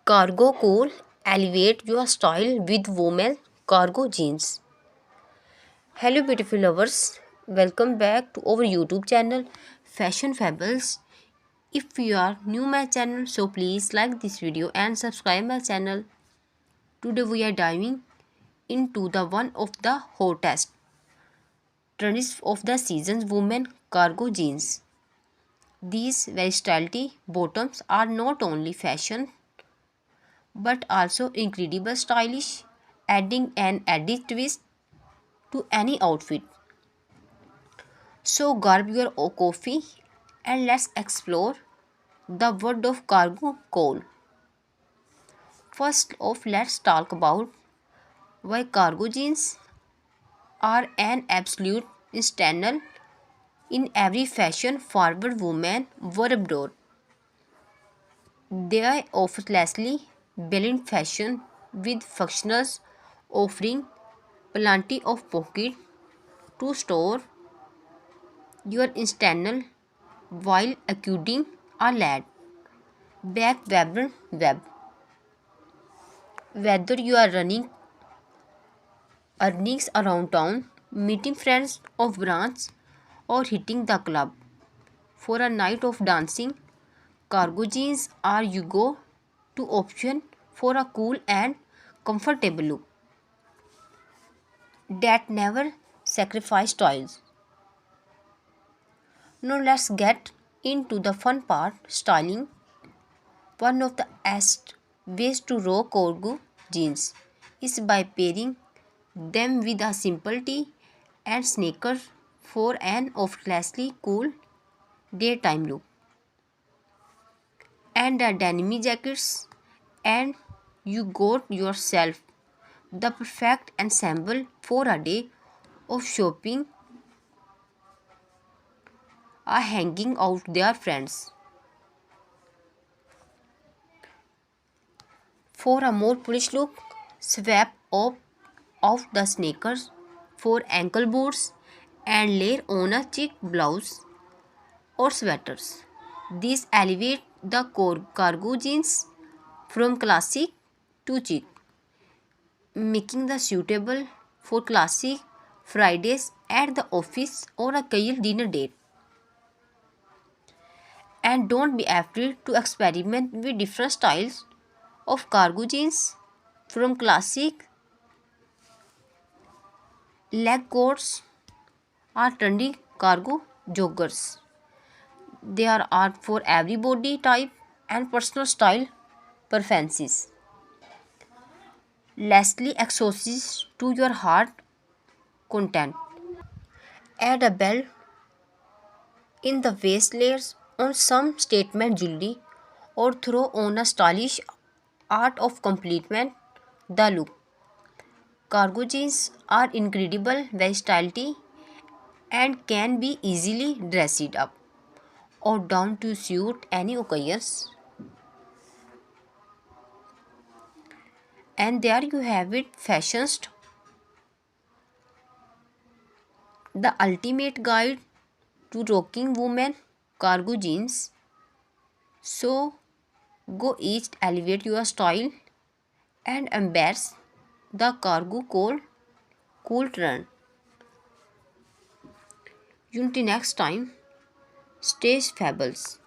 Cargo cool, elevate your style with women cargo jeans. Hello beautiful lovers, welcome back to our YouTube channel Fashion Fables. If you are new my channel, so please like this video and subscribe my channel. Today we are diving into the one of the hottest trends of the season's women cargo jeans. These versatility bottoms are not only fashion but also incredible stylish, adding an added twist to any outfit. So grab your coffee and let's explore the world of cargo coal. First off, let's talk about why cargo jeans are an absolute staple in every fashion forward woman wardrobe. They are effortlessly blend fashion with functionals, offering plenty of pocket to store your internal while accusing a lad back vibrant web. Whether you are running earnings around town, meeting friends of branch, or hitting the club for a night of dancing, cargo jeans are you go to option for a cool and comfortable look that never sacrifice styles. Now let's get into the fun part, styling. One of the best ways to rock cargo jeans is by pairing them with a simple tee and sneakers for an effortlessly cool daytime look. And the denim jackets, and you got yourself the perfect ensemble for a day of shopping or hanging out their friends. For a more polished look, swap up of the sneakers for ankle boots and layer on a check blouse or sweaters. These elevate the cargo jeans from classic to chic, making the suitable for classic Fridays at the office or a casual dinner date. And don't be afraid to experiment with different styles of cargo jeans from classic leg coats or trendy cargo joggers. They are art for every body type and personal style preferences. Lastly, accessories to your heart content. Add a belt in the waist layers on some statement jewelry or throw on a stylish art of complement the look. Cargo jeans are incredible versatility and can be easily dressed up or down to suit any occasions. And there you have it, fashioned, the ultimate guide to rocking women cargo jeans. So go each elevate your style and embrace the cargo cool trend. Until next time, stay fabulous.